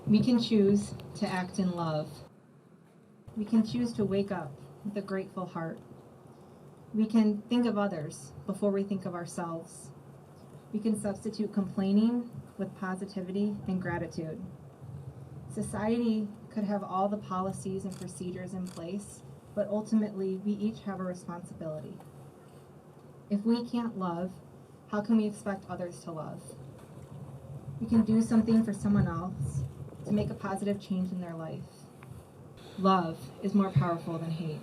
We can choose to act in love. We can choose to wake up with a grateful heart. We can think of others before we think of ourselves. We can substitute complaining with positivity and gratitude. Society could have all the policies and procedures in place, but ultimately we each have a responsibility. If we can't love, how can we expect others to love? We can do something for someone else to make a positive change in their life. Love is more powerful than hate.